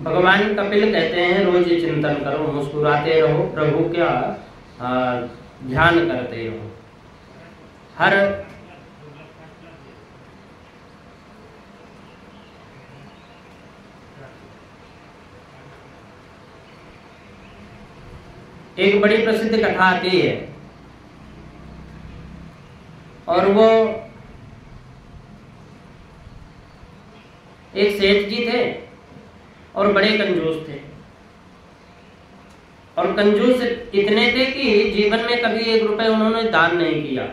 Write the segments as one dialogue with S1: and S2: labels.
S1: भगवान कपिल कहते हैं रोज चिंतन करो, मुस्कुराते रहो, प्रभु क्या ध्यान करते रहो। हर एक बड़ी प्रसिद्ध कथा आती है और वो एक सेठ जी थे और बड़े कंजूस थे, और कंजूस इतने थे कि जीवन में कभी 1 रुपए उन्होंने दान नहीं किया,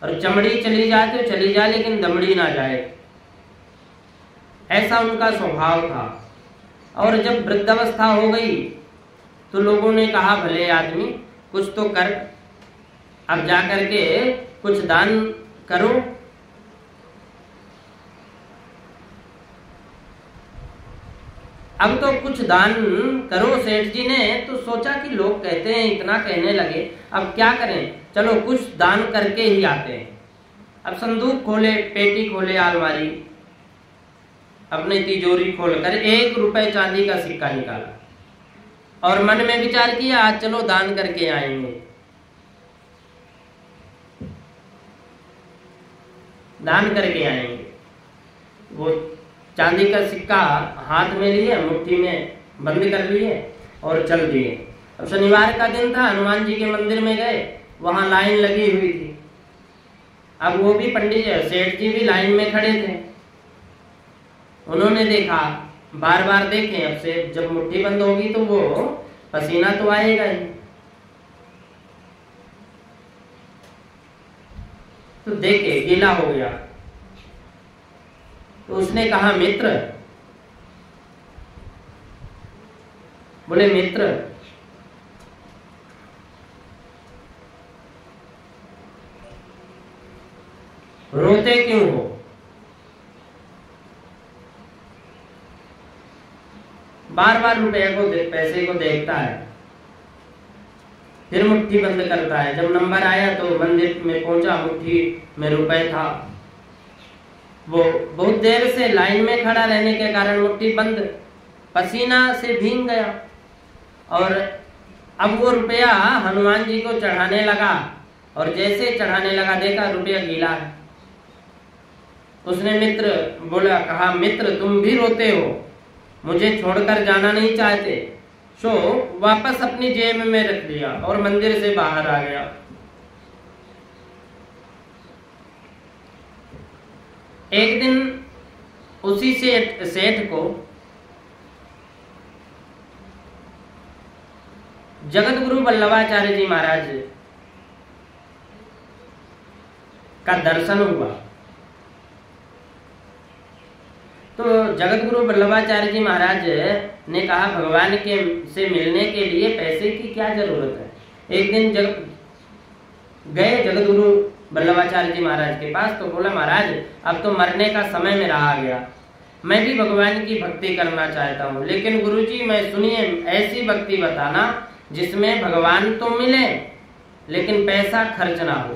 S1: और चमड़ी चली जाए तो चली जाए लेकिन दमड़ी ना जाए, ऐसा उनका स्वभाव था। और जब वृद्धावस्था हो गई तो लोगों ने कहा भले आदमी कुछ तो कर, अब जा करके कुछ दान करो। अब तो कुछ दान करो। सेठ जी ने तो सोचा कि लोग कहते हैं, इतना कहने लगे, अब क्या करें, चलो कुछ दान करके ही आते हैं। अब संदूक खोले, पेटी खोले, अलमारी, अपने तिजोरी खोलकर 1 रुपए चांदी का सिक्का निकाला और मन में विचार किया आज चलो दान करके आएंगे। दान करके आएंगे। वो चांदी का सिक्का हाथ में लिए, मुट्ठी में बंद कर लिए और चल दिए। अब शनिवार का दिन था, हनुमान जी के मंदिर में गए, वहां लाइन लगी हुई थी। अब वो भी पंडित जी, सेठ जी भी लाइन में खड़े थे। उन्होंने देखा, बार बार देखें, अब से जब मुट्ठी बंद होगी तो वो पसीना तो आएगा ही। तो देखे गीला हो गया, तो उसने कहा मित्र, बोले मित्र रोते क्यों हो? बार बार रुपये को पैसे को देखता है, फिर मुट्ठी बंद करता है। जब नंबर आया तो मंदिर में पहुंचा, मुट्ठी में रुपए था। वो बहुत देर से लाइन में खड़ा रहने के कारण मुट्ठी बंद, पसीना से भीग गया। और अब वो रुपया हनुमान जी को चढ़ाने लगा, और जैसे चढ़ाने लगा देखा रुपया गीला है। उसने मित्र बोला, कहा मित्र तुम भी रोते हो, मुझे छोड़कर जाना नहीं चाहते, सो वापस अपनी जेब में रख दिया और मंदिर से बाहर आ गया। एक दिन उसी सेठ को जगत गुरु वल्लभाचार्य जी महाराज का दर्शन हुआ। तो जगत गुरु वल्लभाचार्य जी महाराज ने कहा भगवान के से मिलने के लिए पैसे की क्या जरूरत है। एक दिन गए जगत गुरु वल्लभाचार्य जी महाराज के पास, तो बोला महाराज अब तो मरने का समय मेरा आ गया, मैं भी भगवान की भक्ति करना चाहता हूँ, लेकिन गुरुजी मैं सुनिए ऐसी भक्ति बताना जिसमें भगवान तो मिले लेकिन पैसा खर्च ना हो।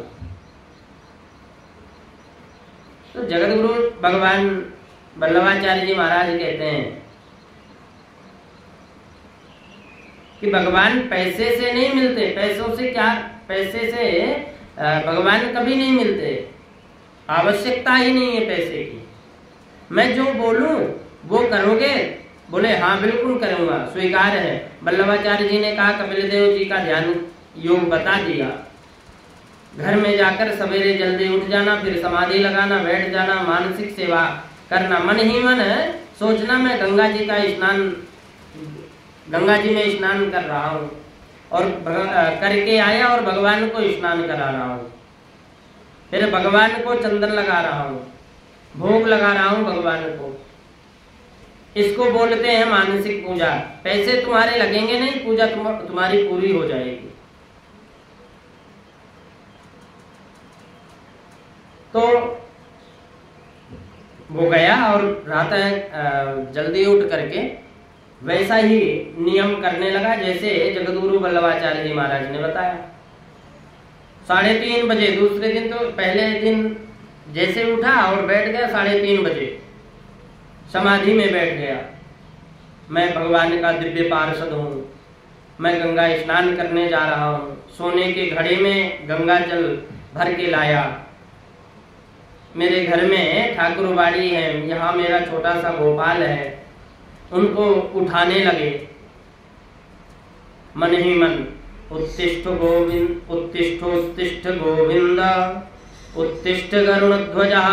S1: तो जगत गुरु भगवान वल्लभाचार्य जी महाराज कहते हैं कि भगवान पैसे से नहीं मिलते, पैसों से क्या, पैसे से भगवान कभी नहीं मिलते, आवश्यकता ही नहीं है पैसे की। मैं जो बोलूं वो करोगे? बोले हाँ बिल्कुल करूंगा, स्वीकार है। वल्लभाचार्य जी ने कहा कपिल देव जी का ध्यान योग बता दिया, घर में जाकर सवेरे जल्दी उठ जाना, फिर समाधि लगाना, बैठ जाना, मानसिक सेवा करना, मन ही मन सोचना मैं गंगा जी का स्नान, गंगा जी में स्नान कर रहा हूँ और करके आया और भगवान को स्नान करा रहा हूँ, फिर भगवान को चंदन लगा रहा हूँ, भोग लगा रहा हूँ भगवान को। इसको बोलते हैं मानसिक पूजा। पैसे तुम्हारे लगेंगे नहीं, पूजा तुम्हारी पूरी हो जाएगी। तो वो गया और रात जल्दी उठ करके वैसा ही नियम करने लगा जैसे जगतगुरु वल्लभाचार्य जी महाराज ने बताया। 3:30 बजे, दूसरे दिन तो पहले दिन जैसे उठा और बैठ गया 3:30 बजे, समाधि में बैठ गया। मैं भगवान का दिव्य पार्षद हूँ, मैं गंगा स्नान करने जा रहा हूँ, सोने के घड़े में गंगा जल भर के लाया, मेरे घर में ठाकुरवाड़ी है, यहाँ मेरा छोटा सा गोपाल है, उनको उठाने लगे। मन ही मन उत्तिष्ठ गोविंद उत्तिष्ठ गोविंद उत्तिष्ठ गरुणध्वजः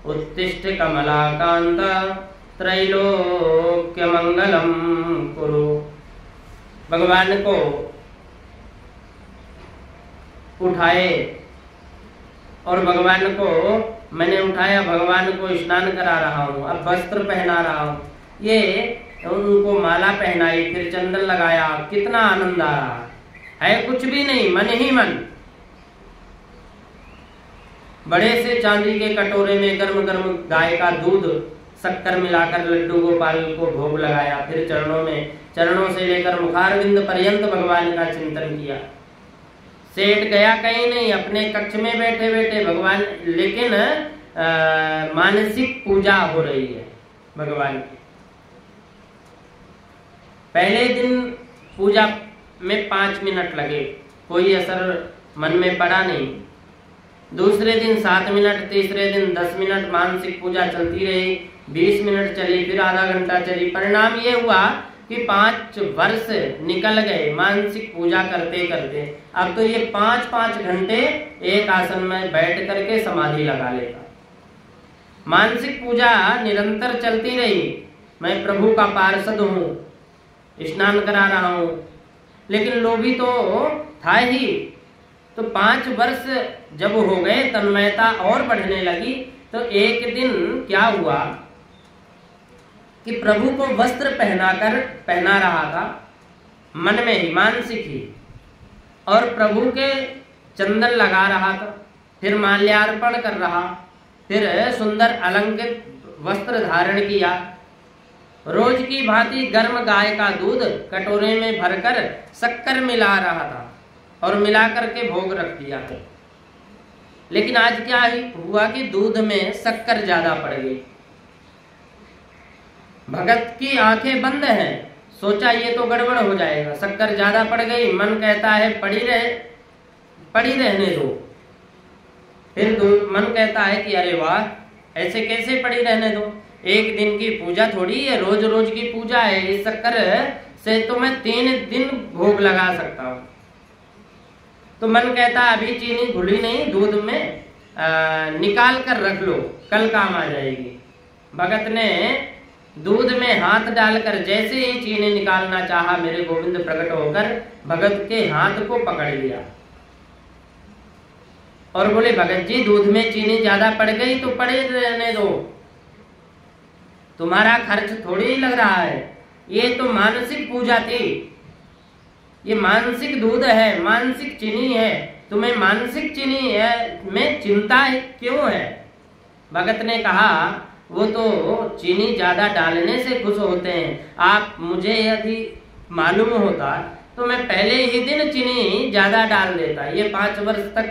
S1: उत्तिष्ठ कमलाकांत त्रैलोक्य मंगलम कुरु। भगवान को उठाए और भगवान को मैंने उठाया, भगवान को स्नान करा रहा हूँ, अब वस्त्र पहना रहा हूँ, ये उनको माला पहनाई, फिर चंदन लगाया, कितना आनंद आ रहा है कुछ भी नहीं, मन ही मन। बड़े से चांदी के कटोरे में गर्म गर्म गाय का दूध शक्कर मिलाकर लड्डू गोपाल को भोग लगाया, फिर चरणों से लेकर मुखारविंद पर्यंत भगवान का चिंतन किया। सेठ गया कहीं नहीं, अपने कक्ष में बैठे बैठे भगवान, लेकिन मानसिक पूजा हो रही है भगवान की। पहले दिन पूजा में 5 मिनट लगे, कोई असर मन में पड़ा नहीं। दूसरे दिन 7 मिनट, तीसरे दिन 10 मिनट मानसिक पूजा चलती रही, 20 मिनट चली, फिर आधा घंटा चली। परिणाम ये हुआ कि 5 वर्ष निकल गए मानसिक पूजा करते करते। अब तो ये 5-5 घंटे एक आसन में बैठ करके समाधि लगा लेता। मानसिक पूजा निरंतर चलती रही। मैं प्रभु का पार्षद हूँ, स्नान करा रहा हूँ, लेकिन लोभी तो था ही। तो 5 वर्ष जब हो गए, तन्मयता और बढ़ने लगी। तो एक दिन क्या हुआ कि प्रभु को वस्त्र पहना रहा था, मन में ही, मानसिक ही, और प्रभु के चंदन लगा रहा था, फिर माल्यार्पण कर रहा, फिर सुंदर अलंकृत वस्त्र धारण किया। रोज की भांति गर्म गाय का दूध कटोरे में भरकर शक्कर मिला रहा था और मिला करके भोग रख दिया। लेकिन आज क्या हुआ कि दूध में शक्कर ज्यादा पड़ गई। भगत की आंखें बंद हैं, सोचा ये तो गड़बड़ हो जाएगा, शक्कर ज्यादा पड़ गई। मन कहता है पड़ी रहने दो। फिर मन कहता है कि अरे वाह, ऐसे कैसे पड़ी रहने दो, एक दिन की पूजा थोड़ी है, रोज रोज की पूजा है, इस शक्कर से तो मैं 3 दिन भोग लगा सकता हूँ। तो मन कहता है अभी चीनी घुली नहीं, दूध में निकाल कर रख लो, कल काम आ जाएगी। भगत ने दूध में हाथ डालकर जैसे ही चीनी निकालना चाहा, मेरे गोविंद प्रकट होकर भगत के हाथ को पकड़ लिया और बोले, भगत जी दूध में चीनी ज्यादा पड़ गई तो पड़े रहने दो, तुम्हारा खर्च थोड़ी लग रहा है, ये तो मानसिक पूजा थी, ये मानसिक दूध है, मानसिक चीनी है, तुम्हें मानसिक चीनी में चिंता क्यों है? भगत ने कहा, वो तो चीनी ज्यादा डालने से खुश होते हैं, आप मुझे यदि मालूम होता तो मैं पहले ही दिन चीनी ज्यादा डाल देता। ये 5 वर्ष तक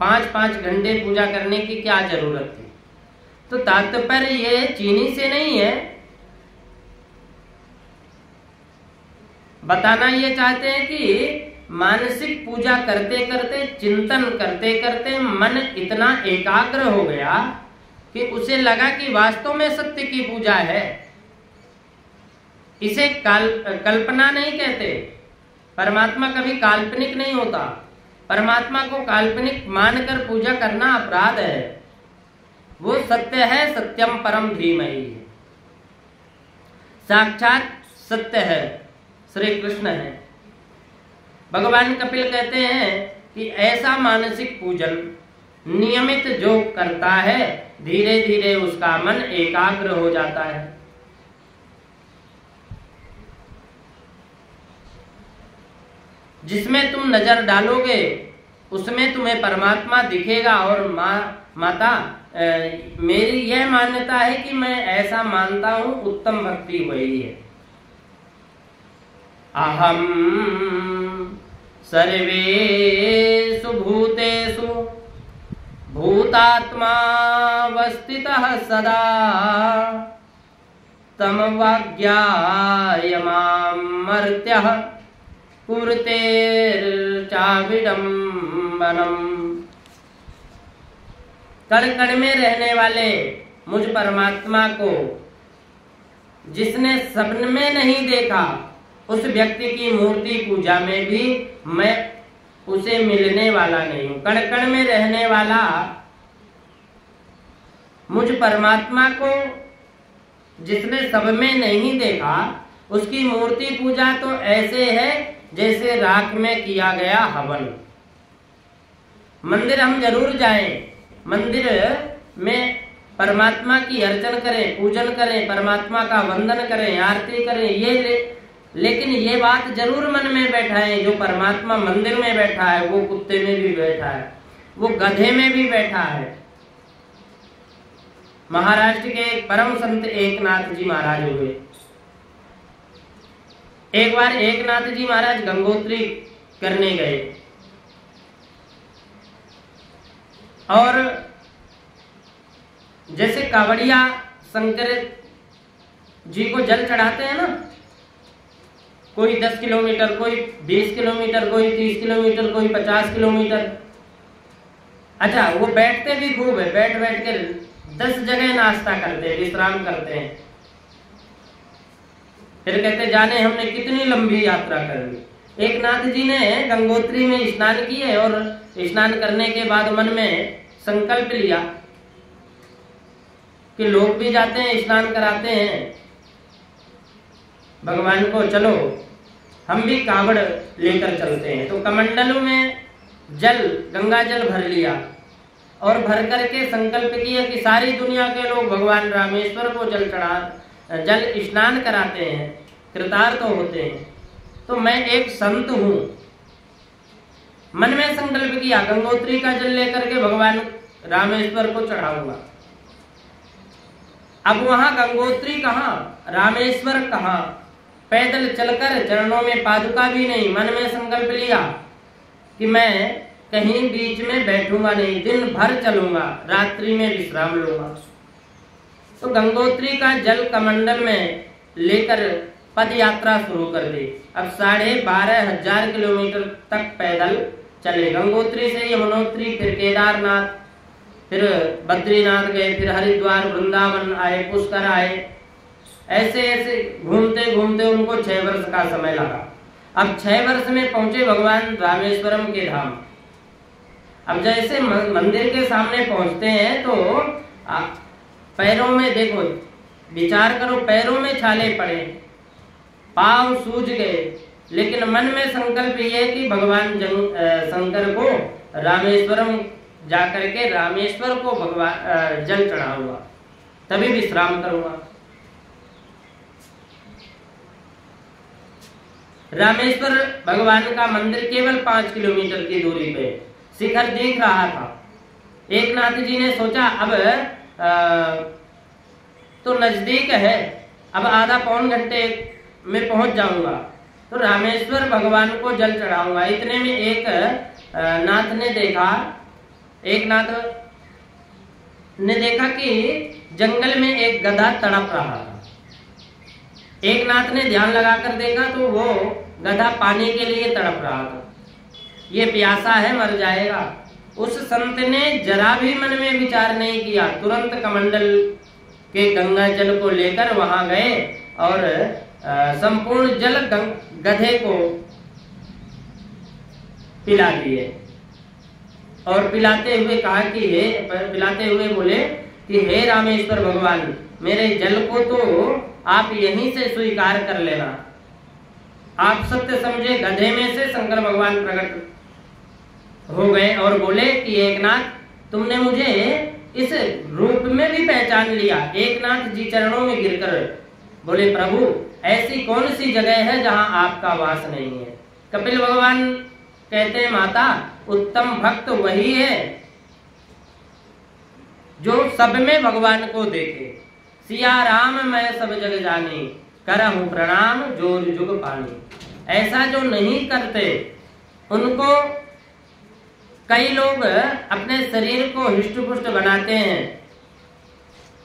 S1: 5-5 घंटे पूजा करने की क्या जरूरत थी? तो तात्पर्य ये चीनी से नहीं है, बताना ये चाहते हैं कि मानसिक पूजा करते करते, चिंतन करते करते मन इतना एकाग्र हो गया कि उसे लगा कि वास्तव में सत्य की पूजा है। इसे कल्पना नहीं कहते। परमात्मा कभी काल्पनिक नहीं होता। परमात्मा को काल्पनिक मानकर पूजा करना अपराध है। वो सत्य है, सत्यम परम धीमहि, साक्षात सत्य है, श्री कृष्ण है। भगवान कपिल कहते हैं कि ऐसा मानसिक पूजन नियमित जो करता है, धीरे धीरे उसका मन एकाग्र हो जाता है। जिसमें तुम नजर डालोगे उसमें तुम्हें परमात्मा दिखेगा। और माता, मेरी यह मान्यता है कि मैं ऐसा मानता हूं, उत्तम भक्ति वही है। अहम सर्वेषु भूतेषु भूतात्मा वस्थितः सदा तमवाज्ञायमामर्त्यः कुरुतेर्चाविडम्बनम्। कण कण में रहने वाले मुझ परमात्मा को जिसने सपन में नहीं देखा, उस व्यक्ति की मूर्ति पूजा में भी मैं उसे मिलने वाला नहीं हूं। कण कण में रहने वाला मुझ परमात्मा को जिसने सब में नहीं देखा, उसकी मूर्ति पूजा तो ऐसे है जैसे राख में किया गया हवन। मंदिर हम जरूर जाएं, मंदिर में परमात्मा की अर्चन करें, पूजन करें, परमात्मा का वंदन करें, आरती करें, लेकिन ये बात जरूर मन में बैठाएं, जो परमात्मा मंदिर में बैठा है वो कुत्ते में भी बैठा है, वो गधे में भी बैठा है। महाराष्ट्र के परम संत एकनाथ जी महाराज हुए। एक बार एकनाथ जी महाराज गंगोत्री करने गए और जैसे कावड़िया शंकर जी को जल चढ़ाते हैं ना, कोई 10 किलोमीटर, कोई 20 किलोमीटर, कोई 30 किलोमीटर, कोई 50 किलोमीटर। अच्छा, वो बैठते भी खूब है, बैठ बैठ कर 10 जगह नाश्ता करते हैं, विश्राम करते हैं। फिर कहते जाने हमने कितनी लंबी यात्रा कर ली। एक नाथ जी ने गंगोत्री में स्नान किए और स्नान करने के बाद मन में संकल्प लिया कि लोग भी जाते हैं, स्नान कराते हैं भगवान को, चलो हम भी कावड़ लेकर चलते हैं। तो कमंडलों में जल, गंगा जल भर लिया और भर करके संकल्प किया कि सारी दुनिया के लोग भगवान रामेश्वर को जल स्नान कराते हैं, कृतार्थ होते हैं, तो मैं एक संत हूं। मन में संकल्प किया गंगोत्री का जल लेकर के भगवान रामेश्वर को चढ़ाऊंगा। अब वहां गंगोत्री कहां, रामेश्वर कहां, पैदल चलकर, चरणों में पादुका भी नहीं। मन में संकल्प लिया कि मैं कहीं बीच में बैठूंगा नहीं, दिन भर चलूंगा, रात्रि में विश्राम लूंगा। तो गंगोत्री का जल कमंडल में लेकर पद यात्रा शुरू कर दी। अब 12,500 किलोमीटर तक पैदल चले। गंगोत्री से यमुनोत्री, फिर केदारनाथ, फिर बद्रीनाथ गए, फिर हरिद्वार, वृंदावन आए, पुष्कर आए। ऐसे ऐसे घूमते घूमते उनको 6 वर्ष का समय लगा। अब 6 वर्ष में पहुंचे भगवान रामेश्वरम के धाम। अब जैसे मंदिर के सामने पहुंचते हैं तो पैरों में देखो, विचार करो, पैरों में छाले पड़े, पांव सूज गए, लेकिन मन में संकल्प ये कि भगवान शंकर को रामेश्वरम जाकर के रामेश्वर को भगवान जल चढ़ाऊंगा, तभी विश्राम करूंगा। रामेश्वर भगवान का मंदिर केवल 5 किलोमीटर की दूरी पे शिखर दिख रहा था। एकनाथ जी ने सोचा अब तो नजदीक है, अब आधा पौन घंटे में पहुंच जाऊंगा, तो रामेश्वर भगवान को जल चढ़ाऊंगा। इतने में एक नाथ ने देखा, एक नाथ ने देखा कि जंगल में एक गधा तड़प रहा था। एक नाथ ने ध्यान लगाकर देखा तो वो गधा पानी के लिए तड़प रहा था, ये प्यासा है, मर जाएगा। उस संत ने जरा भी मन में विचार नहीं किया, तुरंत कमंडल के गंगा जल को लेकर वहां गए और संपूर्ण जल गधे को पिला दिए। और पिलाते हुए कहा कि पिलाते हुए बोले कि हे रामेश्वर भगवान, मेरे जल को तो आप यहीं से स्वीकार कर लेना। आप सत्य समझे गधे में से शंकर भगवान प्रकट हो गए और बोले कि एकनाथ, तुमने मुझे इस रूप में भी पहचान लिया। एकनाथ जी चरणों में गिरकर बोले, प्रभु ऐसी कौन सी जगह है जहां आपका वास नहीं है। कपिल भगवान कहते हैं, माता उत्तम भक्त वही है जो सब में भगवान को देखे। सिया राम मैं सब जग जानी, करहूं प्रणाम जोर जुग पानी। ऐसा जो नहीं करते उनको कई लोग अपने शरीर को हिष्ट पुष्ट बनाते हैं,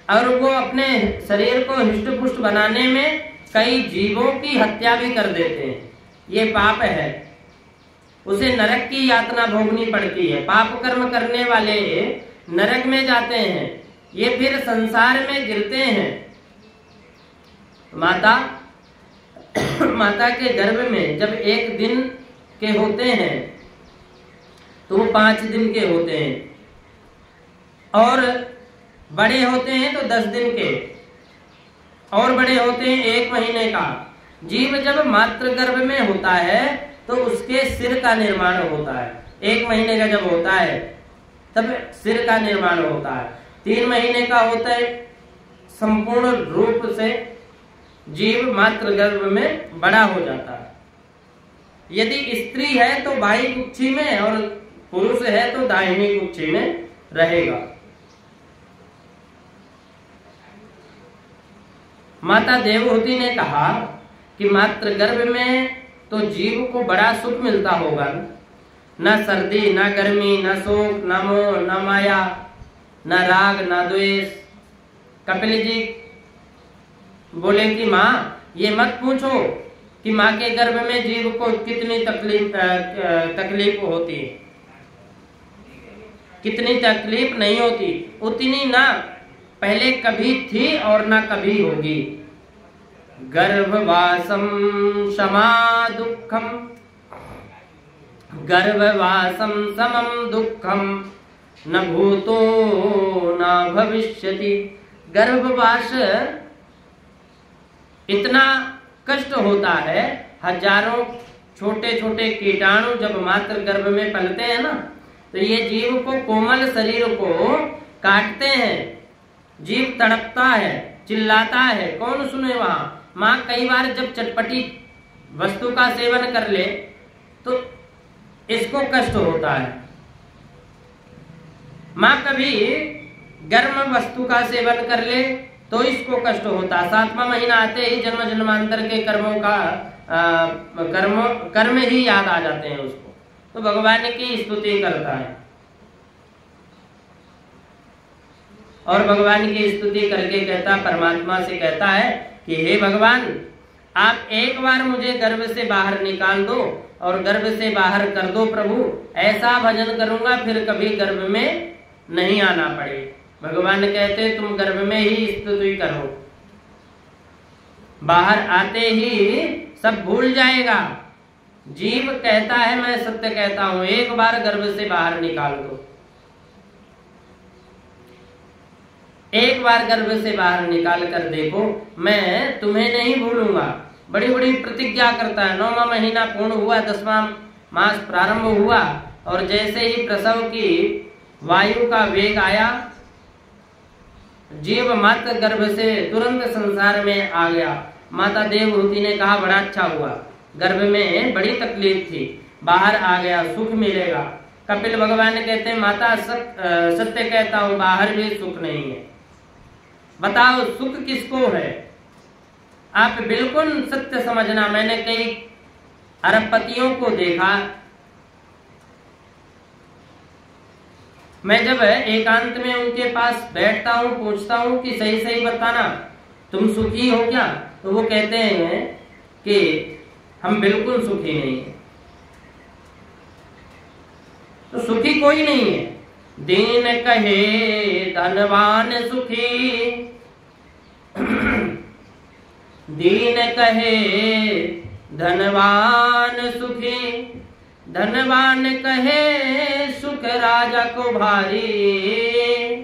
S1: और वो अपने शरीर को हिष्ट पुष्ट बनाने में कई जीवों की हत्या भी कर देते हैं। ये पाप है, उसे नरक की यातना भोगनी पड़ती है। पाप कर्म करने वाले नरक में जाते हैं, ये फिर संसार में गिरते हैं। माता के गर्भ में जब 1 दिन के होते हैं तो वो 5 दिन के होते हैं, और बड़े होते हैं तो 10 दिन के, और बड़े होते हैं 1 महीने का। जीव जब मातृ गर्भ में होता है तो उसके सिर का निर्माण होता है। 1 महीने का जब होता है तब सिर का निर्माण होता है। 3 महीने का होता है संपूर्ण रूप से जीव मातृ गर्भ में बड़ा हो जाता है। यदि स्त्री है तो बाई कुक्षी में, और पुरुष है तो दाहिनी कुक्षी में रहेगा। माता देवहूति ने कहा कि मातृ गर्भ में तो जीव को बड़ा सुख मिलता होगा, न सर्दी, न गर्मी, न शोक, न मोह, न माया, न राग, न द्वेष। कपिल जी बोले कि माँ ये मत पूछो कि माँ के गर्भ में जीव को कितनी तकलीफ होती है। कितनी तकलीफ नहीं होती, उतनी ना पहले कभी थी और ना कभी होगी। गर्भवासम क्षमा दुखम, गर्भवासम समम दुखम, न भूतो न भविष्यति। गर्भवास इतना कष्ट होता है, हजारों छोटे छोटे कीटाणु जब मातृ गर्भ में पलते हैं ना, तो ये जीव को, कोमल शरीर को काटते हैं। जीव तड़पता है, चिल्लाता है, कौन सुने वहां। माँ कई बार जब चटपटी वस्तु का सेवन कर ले तो इसको कष्ट होता है। माँ कभी गर्म वस्तु का सेवन कर ले तो इसको कष्ट होता है। 7वां महीना आते ही जन्म जन्मांतर के कर्मों का कर्म ही याद आ जाते हैं उसको, तो भगवान की स्तुति करता है। और भगवान की स्तुति करके कहता, परमात्मा से कहता है कि हे भगवान, आप एक बार मुझे गर्भ से बाहर निकाल दो और गर्भ से बाहर कर दो प्रभु, ऐसा भजन करूंगा फिर कभी गर्भ में नहीं आना पड़े। भगवान कहते तुम गर्भ में ही स्तुति करो, बाहर आते ही सब भूल जाएगा। जीव कहता है मैं सत्य कहता हूं, एक बार गर्भ से बाहर निकाल दो, एक बार गर्भ से बाहर निकाल कर देखो, मैं तुम्हें नहीं भूलूंगा। बड़ी बड़ी प्रतिज्ञा करता है। 9वां महीना पूर्ण हुआ, 10वां मास प्रारंभ हुआ, और जैसे ही प्रसव की वायु का वेग आया, जीव मातृ गर्भ से तुरंत संसार में आ गया। माता देवहूति ने कहा बड़ा अच्छा हुआ, गर्भ में बड़ी तकलीफ थी, बाहर आ गया, सुख मिलेगा। कपिल भगवान कहते हैं माता सत्य कहता हूं, बाहर भी सुख नहीं है। बताओ सुख किसको है? आप बिल्कुल सत्य समझना। मैंने कई अरबपतियों को देखा, मैं जब एकांत में उनके पास बैठता हूँ, पूछता हूँ कि सही सही बताना तुम सुखी हो क्या, तो वो कहते हैं कि हम बिल्कुल सुखी नहीं है। तो सुखी कोई नहीं है। दीन कहे धनवान सुखी, दीन कहे धनवान सुखी, धनवान कहे सुख राजा को भारी,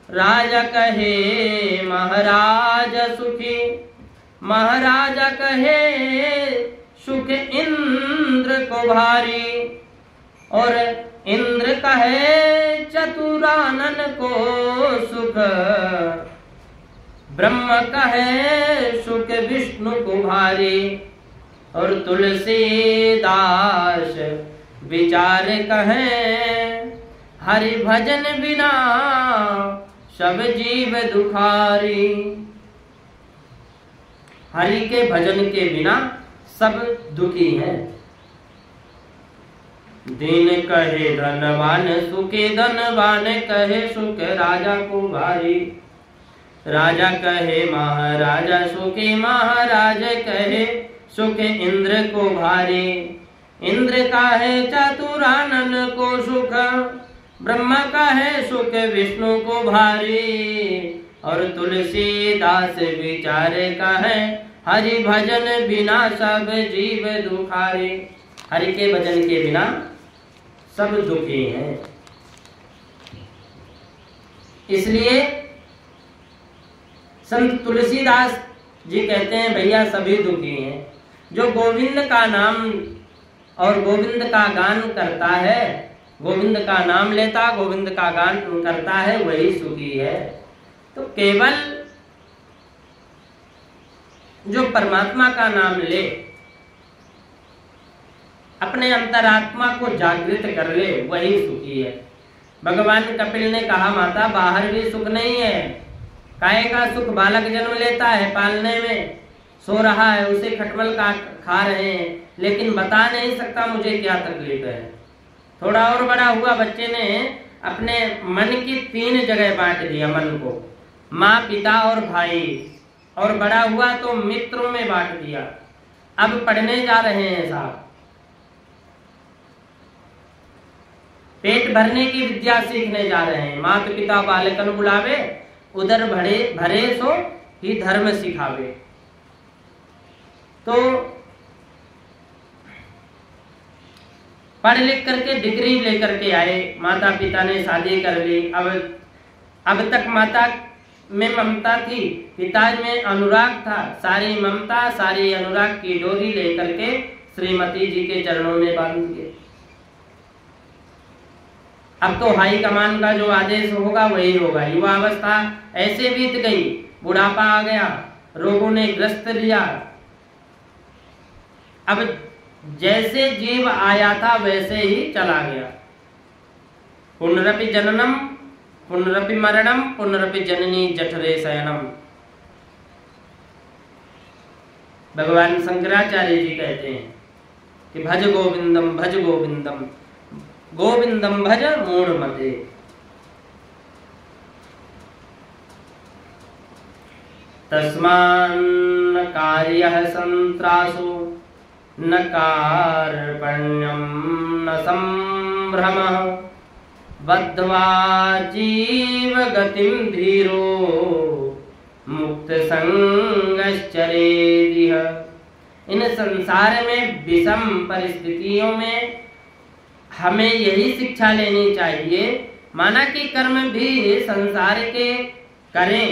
S1: राजा कहे महाराज सुखी, महाराजा कहे सुख इंद्र को भारी, और इंद्र कहे चतुरानन को सुख, ब्रह्म कहे सुख विष्णु को भारी, और तुलसीदास विचार कहे हरि भजन बिना सब जीव दुखारी। हरि के भजन के बिना सब दुखी हैं। दीन कहे धनवान सुखी, धनवान कहे सुख राजा को भारी। राजा कहे महाराजा सुखे, महाराज कहे सुख इंद्र को भारी। इंद्र का है चतुरानन को सुख, ब्रह्मा का है सुख विष्णु को भारी। और तुलसीदास विचारे का है हरि भजन बिना सब जीव दुखारे। हरि के भजन के बिना सब दुखी हैं। इसलिए संत तुलसीदास जी कहते हैं भैया सभी दुखी हैं। जो गोविंद का नाम और गोविंद का गान करता है, गोविंद का नाम लेता, गोविंद का गान करता है, वही सुखी है। तो केवल जो परमात्मा का नाम ले, अपने अंतरात्मा को जागृत कर ले, वही सुखी है। भगवान कपिल ने कहा माता बाहर भी सुख नहीं है। काहे का सुख बालक जन्म लेता है, पालने में सो रहा है, उसे खटमल काट खा रहे हैं, लेकिन बता नहीं सकता मुझे क्या तकलीफ है। थोड़ा और बड़ा हुआ, बच्चे ने अपने मन की 3 जगह बांट दिया मन को, माँ पिता और भाई, और बड़ा हुआ तो मित्रों में बांट दिया। अब पढ़ने जा रहे हैं साहब, पेट भरने की विद्या सीखने जा रहे हैं। माता पिता बालकन बुलावे, उधर भरे सो ही धर्म सिखावे। तो पढ़ लिख करके डिग्री लेकर के आए, माता पिता ने शादी कर ली। अब तक माता में ममता थी, पिता में अनुराग था। सारी ममता सारी अनुराग की डोरी लेकर के श्रीमती जी के चरणों में बांध दिए। अब तो हाई कमान का जो आदेश होगा वही होगा। युवा अवस्था ऐसे बीत गई, बुढ़ापा आ गया, रोगों ने ग्रस्त लिया। अब जैसे जीव आया था वैसे ही चला गया। पुनरपि जननम पुनरपि मरणम पुनरपि जननी जठरे शयनम। भगवान शंकराचार्य जी कहते हैं कि भज गोविंदम भज गोविंदम, गोविंदम भज मूढ़ मते। तस्मान् कार्यः संत्रासु न कार्पण्यम न संभ्रमः, बद्ध्वा जीव गतिम धीरो मुक्त संगश्चरेदिह। इन संसार में विषम परिस्थितियों में हमें यही शिक्षा लेनी चाहिए, माना कि कर्म भी संसार के करें।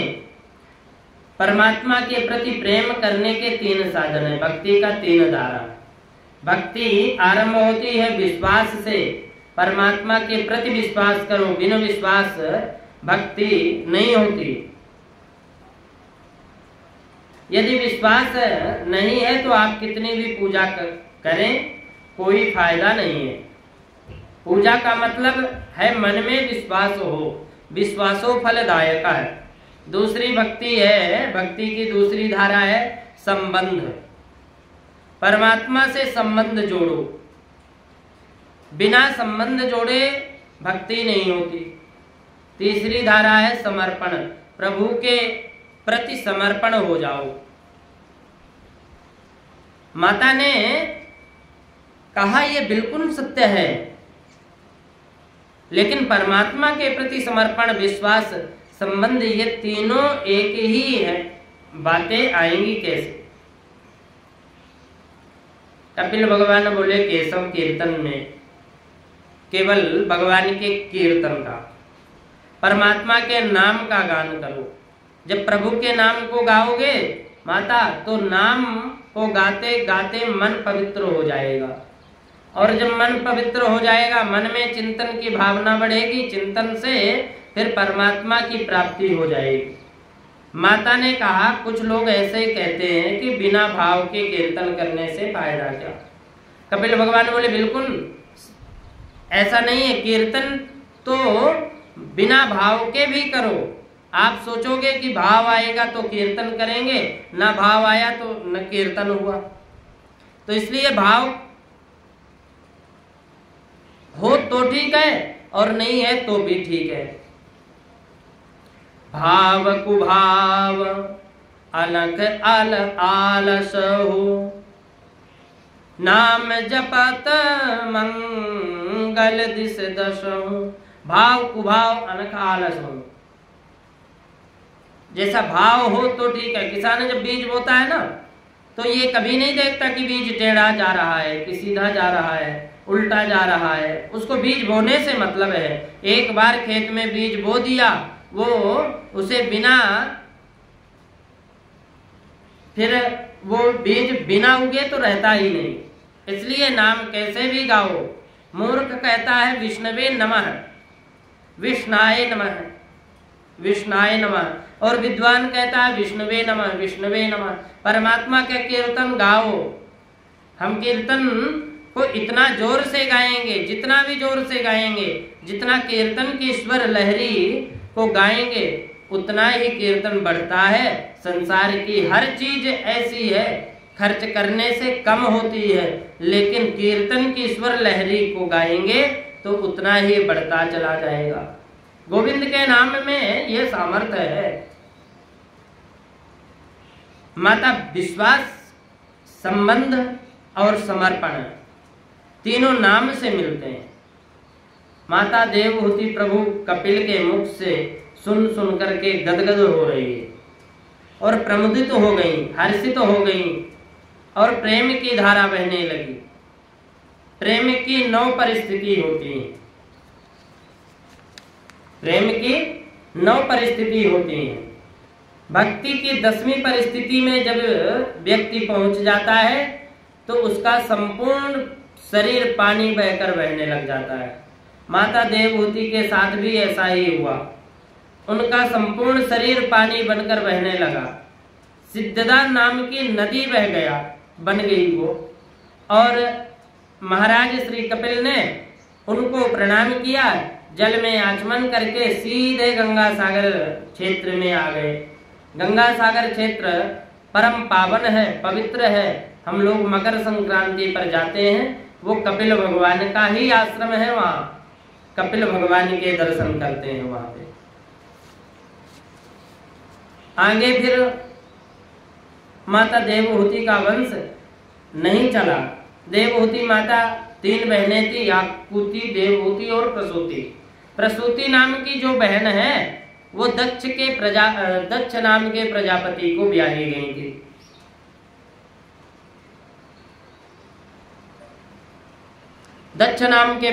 S1: परमात्मा के प्रति प्रेम करने के 3 साधन है, भक्ति का 3 धारा। भक्ति आरंभ होती है विश्वास से, परमात्मा के प्रति विश्वास करो, बिना विश्वास भक्ति नहीं होती। यदि विश्वास नहीं है तो आप कितनी भी पूजा करें कोई फायदा नहीं है। पूजा का मतलब है मन में विश्वास हो, विश्वासो फलदायक है। दूसरी भक्ति है, भक्ति की दूसरी धारा है संबंध। परमात्मा से संबंध जोड़ो, बिना संबंध जोड़े भक्ति नहीं होती। तीसरी धारा है समर्पण, प्रभु के प्रति समर्पण हो जाओ। माता ने कहा यह बिल्कुल सत्य है, लेकिन परमात्मा के प्रति समर्पण, विश्वास, संबंध, ये तीनों एक ही है, बातें आएंगी कैसे? कपिल भगवान बोले केशव कीर्तन में केवल भगवान के कीर्तन का, परमात्मा के नाम का गान करो। जब प्रभु के नाम को गाओगे माता, तो नाम को गाते गाते मन पवित्र हो जाएगा। और जब मन पवित्र हो जाएगा, मन में चिंतन की भावना बढ़ेगी, चिंतन से फिर परमात्मा की प्राप्ति हो जाएगी। माता ने कहा कुछ लोग ऐसे कहते हैं कि बिना भाव के कीर्तन करने से फायदा क्या? कपिल भगवान बोले बिल्कुल ऐसा नहीं है, कीर्तन तो बिना भाव के भी करो। आप सोचोगे कि भाव आएगा तो कीर्तन करेंगे, ना भाव आया तो न कीर्तन हुआ। तो इसलिए भाव हो तो ठीक है और नहीं है तो भी ठीक है। भाव कुभाव अनख अल आलसहु नाम जपत मंगल दिस दशहु। भाव कुभाव अनख आलस हो, जैसा भाव हो तो ठीक है। किसान जब बीज बोता है ना तो ये कभी नहीं देखता कि बीज टेढ़ा जा रहा है कि सीधा जा रहा है, उल्टा जा रहा है। उसको बीज बोने से मतलब है। एक बार खेत में बीज बो दिया, वो उसे बिना फिर वो बीज बिना उगे तो रहता ही नहीं। इसलिए नाम कैसे भी गाओ। मूर्ख कहता है विष्णवे नमः, विष्णाय नमः, विष्णाय नमः, और विद्वान कहता है विष्णवे नमः, विष्णवे नमः। परमात्मा का कीर्तन गाओ। हम कीर्तन को इतना जोर से गाएंगे, जितना भी जोर से गाएंगे, जितना कीर्तन की स्वर लहरी को गाएंगे उतना ही कीर्तन बढ़ता है। संसार की हर चीज ऐसी है, खर्च करने से कम होती है, लेकिन कीर्तन की स्वर लहरी को गाएंगे तो उतना ही बढ़ता चला जाएगा। गोविंद के नाम में यह सामर्थ्य है। माता विश्वास, संबंध और समर्पण तीनों नाम से मिलते हैं। माता देवहूति प्रभु कपिल के मुख से सुन सुन करके गदगद हो रही है और प्रमुदित हो गई, हर्षित हो गई और प्रेम की धारा बहने लगी। प्रेम की 9 परिस्थिति होती है। प्रेम की 9 परिस्थिति होती है। भक्ति की 10वीं परिस्थिति में जब व्यक्ति पहुंच जाता है तो उसका संपूर्ण शरीर पानी बहकर बहने लग जाता है। माता देवहूति के साथ भी ऐसा ही हुआ। उनका संपूर्ण शरीर पानी बनकर बहने लगा। सिद्धदा नाम की नदी बन गई वो। और महाराज श्री कपिल ने उनको प्रणाम किया, जल में आचमन करके सीधे गंगा सागर क्षेत्र में आ गए। गंगा सागर क्षेत्र परम पावन है, पवित्र है। हम लोग मकर संक्रांति पर जाते हैं, वो कपिल भगवान का ही आश्रम है। वहाँ कपिल भगवान के दर्शन करते हैं वहां पे। आगे फिर माता देवहूति का वंश नहीं चला। देवहूति माता 3 बहनें थी, आकुति, देवहूति और प्रसूति। प्रसूति नाम की जो बहन है वो दक्ष नाम के प्रजापति को ब्याही गई थी। दक्ष नाम के